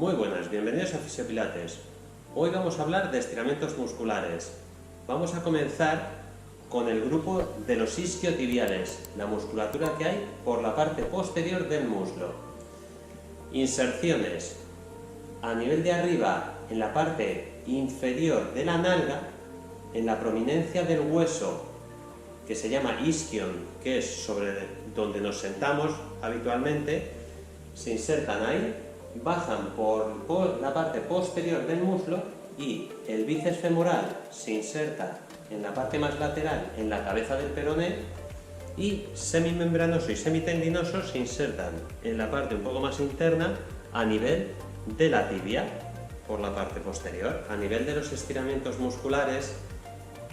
Muy buenas, bienvenidos a Fisiopilates. Hoy vamos a hablar de estiramientos musculares. Vamos a comenzar con el grupo de los isquiotibiales, la musculatura que hay por la parte posterior del muslo. Inserciones a nivel de arriba, en la parte inferior de la nalga, en la prominencia del hueso que se llama isquion, que es sobre donde nos sentamos habitualmente, se insertan ahí, bajan por la parte posterior del muslo y el bíceps femoral se inserta en la parte más lateral, en la cabeza del peroné, y semimembranoso y semitendinoso se insertan en la parte un poco más interna a nivel de la tibia, por la parte posterior. A nivel de los estiramientos musculares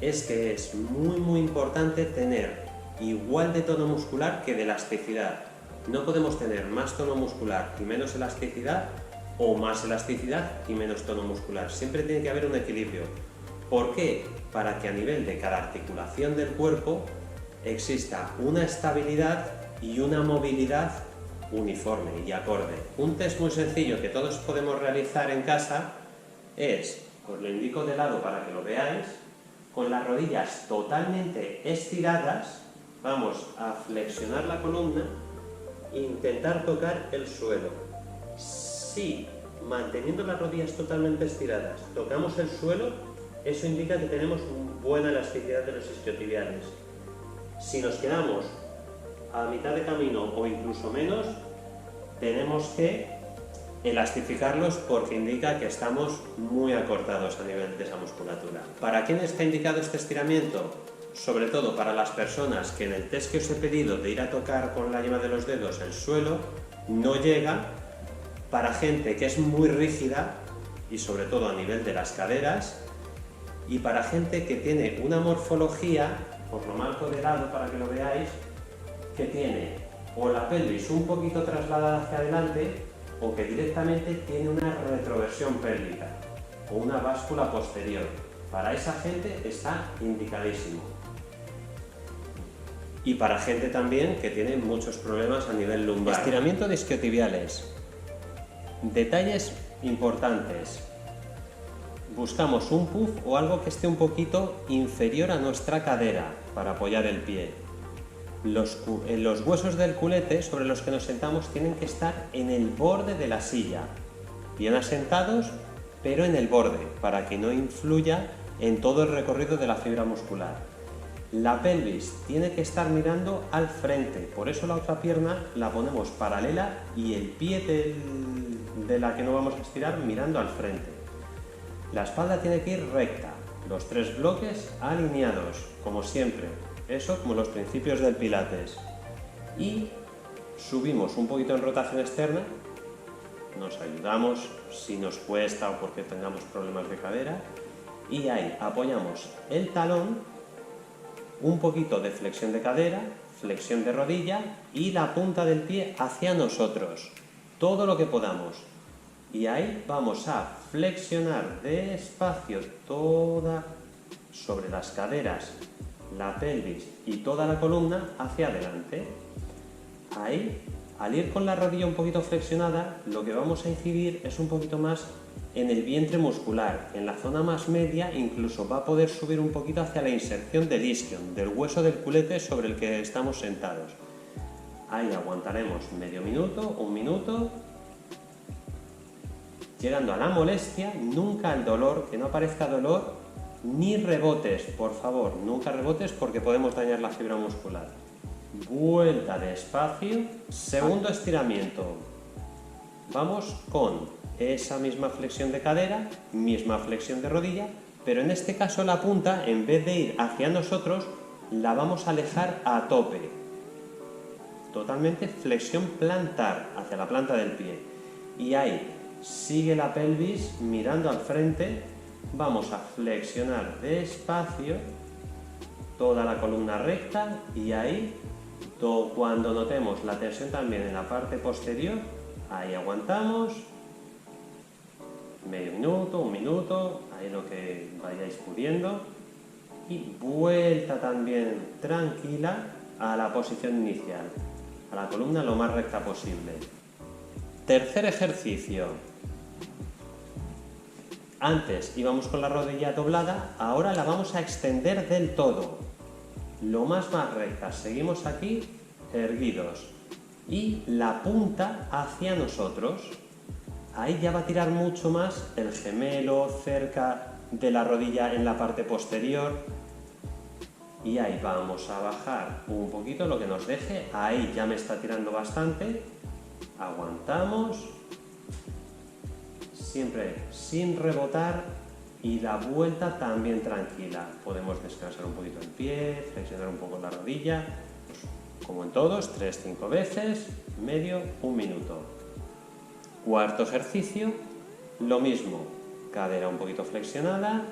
es que es muy importante tener igual de tono muscular que de elasticidad. No podemos tener más tono muscular y menos elasticidad, o más elasticidad y menos tono muscular. Siempre tiene que haber un equilibrio. ¿Por qué? Para que a nivel de cada articulación del cuerpo exista una estabilidad y una movilidad uniforme y acorde. Un test muy sencillo que todos podemos realizar en casa es, os lo indico de lado para que lo veáis, con las rodillas totalmente estiradas, vamos a flexionar la columna e intentar tocar el suelo. Si manteniendo las rodillas totalmente estiradas tocamos el suelo, eso indica que tenemos buena elasticidad de los isquiotibiales. Si nos quedamos a mitad de camino o incluso menos, tenemos que elastificarlos porque indica que estamos muy acortados a nivel de esa musculatura. ¿Para quién está indicado este estiramiento? Sobre todo para las personas que en el test que os he pedido de ir a tocar con la yema de los dedos el suelo no llega, para gente que es muy rígida y sobre todo a nivel de las caderas, y para gente que tiene una morfología, os lo marco de lado para que lo veáis, que tiene o la pelvis un poquito trasladada hacia adelante o que directamente tiene una retroversión pélvica o una báscula posterior. Para esa gente está indicadísimo. Y para gente también que tiene muchos problemas a nivel lumbar. Estiramiento de isquiotibiales. Detalles importantes. Buscamos un puff o algo que esté un poquito inferior a nuestra cadera para apoyar el pie. Los huesos del culete sobre los que nos sentamos tienen que estar en el borde de la silla, bien asentados, pero en el borde, para que no influya en todo el recorrido de la fibra muscular. La pelvis tiene que estar mirando al frente, por eso la otra pierna la ponemos paralela y el pie de la que no vamos a estirar mirando al frente. La espalda tiene que ir recta, los tres bloques alineados, como siempre, eso como los principios del Pilates. Y subimos un poquito en rotación externa, nos ayudamos si nos cuesta o porque tengamos problemas de cadera, y ahí apoyamos el talón, un poquito de flexión de cadera, flexión de rodilla y la punta del pie hacia nosotros, todo lo que podamos. Y ahí vamos a flexionar despacio toda sobre las caderas, la pelvis y toda la columna hacia adelante. Ahí, al ir con la rodilla un poquito flexionada, lo que vamos a incidir es un poquito más en el vientre muscular, en la zona más media, incluso va a poder subir un poquito hacia la inserción del isquion, del hueso del culete sobre el que estamos sentados. Ahí aguantaremos medio minuto, un minuto, llegando a la molestia, nunca al dolor, que no aparezca dolor, ni rebotes, por favor, nunca rebotes porque podemos dañar la fibra muscular. Vuelta despacio, segundo estiramiento. Vamos con esa misma flexión de cadera, misma flexión de rodilla, pero en este caso la punta, en vez de ir hacia nosotros, la vamos a alejar a tope. Totalmente flexión plantar, hacia la planta del pie. Y ahí, sigue la pelvis mirando al frente, vamos a flexionar despacio, toda la columna recta y ahí, cuando notemos la tensión también en la parte posterior, ahí aguantamos, medio minuto, un minuto, ahí lo que vayáis pudiendo, y vuelta también tranquila a la posición inicial, a la columna lo más recta posible. Tercer ejercicio, Antes íbamos con la rodilla doblada, ahora la vamos a extender del todo. Lo más recta, seguimos aquí, erguidos. Y la punta hacia nosotros. Ahí ya va a tirar mucho más el gemelo cerca de la rodilla en la parte posterior. Y ahí vamos a bajar un poquito lo que nos deje. Ahí ya me está tirando bastante. Aguantamos. Siempre sin rebotar y la vuelta también tranquila. Podemos descansar un poquito el pie, flexionar un poco la rodilla, pues, como en todos, 3-5 veces, medio, 1 minuto. Cuarto ejercicio, lo mismo, cadera un poquito flexionada,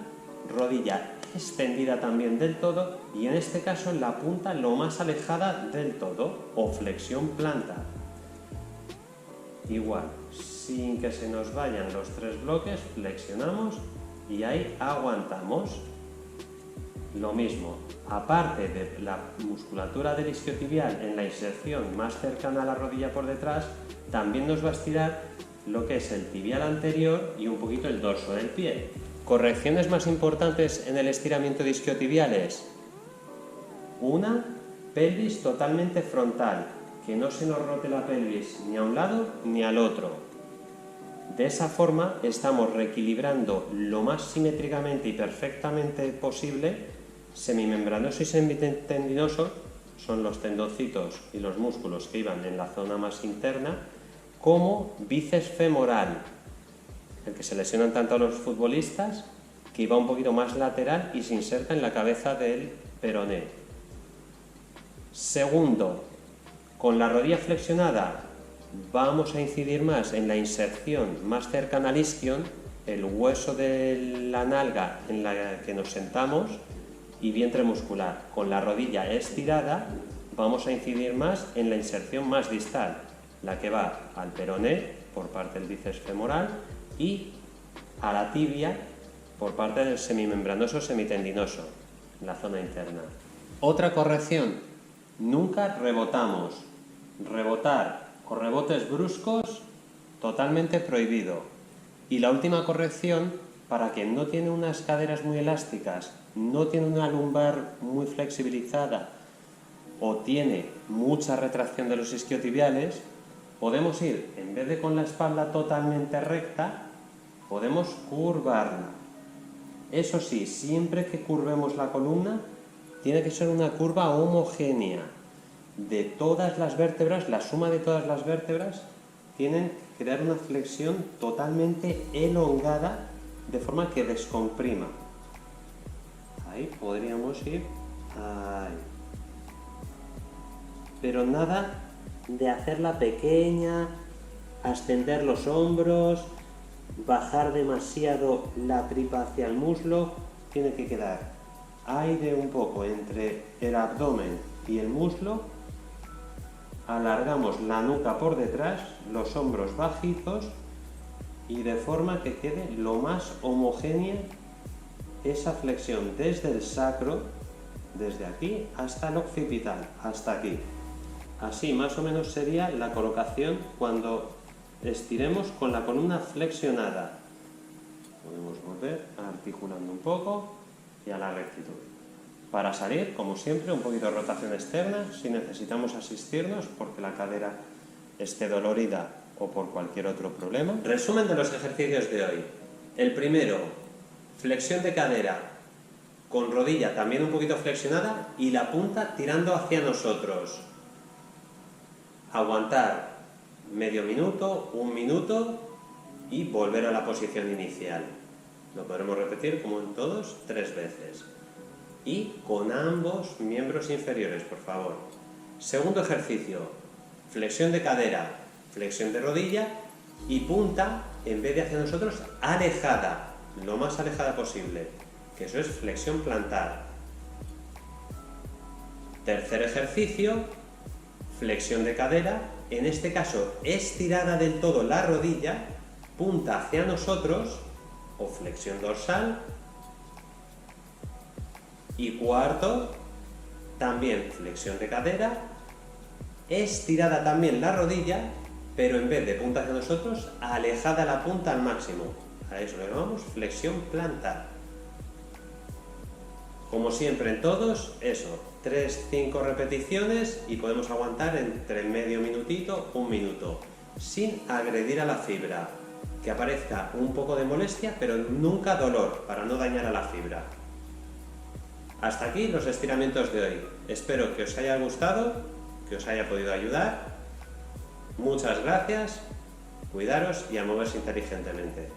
rodilla extendida también del todo y en este caso la punta lo más alejada del todo o flexión planta. Igual, sin que se nos vayan los 3 bloques, flexionamos y ahí aguantamos. Lo mismo, aparte de la musculatura del isquiotibial en la inserción más cercana a la rodilla por detrás, también nos va a estirar lo que es el tibial anterior y un poquito el dorso del pie. Correcciones más importantes en el estiramiento de isquiotibiales. Una, pelvis totalmente frontal, que no se nos rote la pelvis ni a un lado ni al otro. De esa forma estamos reequilibrando lo más simétricamente y perfectamente posible semimembranoso y semitendinoso, son los tendoncitos y los músculos que iban en la zona más interna, como bíceps femoral, el que se lesionan tanto a los futbolistas, que iba un poquito más lateral y se inserta en la cabeza del peroné. Segundo, con la rodilla flexionada vamos a incidir más en la inserción más cercana al isquion, el hueso de la nalga en la que nos sentamos y vientre muscular. Con la rodilla estirada vamos a incidir más en la inserción más distal, la que va al peroné por parte del bíceps femoral y a la tibia por parte del semimembranoso semitendinoso, en la zona interna. Otra corrección, nunca rebotamos. Rebotar o rebotes bruscos, totalmente prohibido. Y la última corrección, para quien no tiene unas caderas muy elásticas, no tiene una lumbar muy flexibilizada o tiene mucha retracción de los isquiotibiales, podemos ir, en vez de con la espalda totalmente recta, podemos curvarla. Eso sí, siempre que curvemos la columna, tiene que ser una curva homogénea. De todas las vértebras, la suma de todas las vértebras tienen que crear una flexión totalmente elongada de forma que descomprima. Ahí podríamos ir. Ahí. Pero nada de hacerla pequeña, ascender los hombros, bajar demasiado la tripa hacia el muslo. Tiene que quedar aire un poco entre el abdomen y el muslo. Alargamos la nuca por detrás, los hombros bajizos y de forma que quede lo más homogénea esa flexión desde el sacro, desde aquí hasta el occipital, hasta aquí. Así más o menos sería la colocación cuando estiremos con la columna flexionada. Podemos volver articulando un poco y a la rectitud. Para salir, como siempre, un poquito de rotación externa si necesitamos asistirnos porque la cadera esté dolorida o por cualquier otro problema. Resumen de los ejercicios de hoy. El primero, flexión de cadera con rodilla también un poquito flexionada y la punta tirando hacia nosotros. Aguantar medio minuto, 1 minuto y volver a la posición inicial. Lo podremos repetir como en todos 3 veces. Y con ambos miembros inferiores, por favor. Segundo ejercicio, flexión de cadera, flexión de rodilla y punta, en vez de hacia nosotros, alejada, lo más alejada posible, que eso es flexión plantar. Tercer ejercicio, flexión de cadera, en este caso estirada del todo la rodilla, punta hacia nosotros o flexión dorsal. Y cuarto, también flexión de cadera, estirada también la rodilla, pero en vez de punta hacia nosotros, alejada la punta al máximo. A eso le llamamos flexión plantar. Como siempre en todos, eso, 3-5 repeticiones y podemos aguantar entre el medio minutito, 1 minuto, sin agredir a la fibra. Que aparezca un poco de molestia, pero nunca dolor, para no dañar a la fibra. Hasta aquí los estiramientos de hoy. Espero que os haya gustado, que os haya podido ayudar. Muchas gracias, cuidaros y a moverse inteligentemente.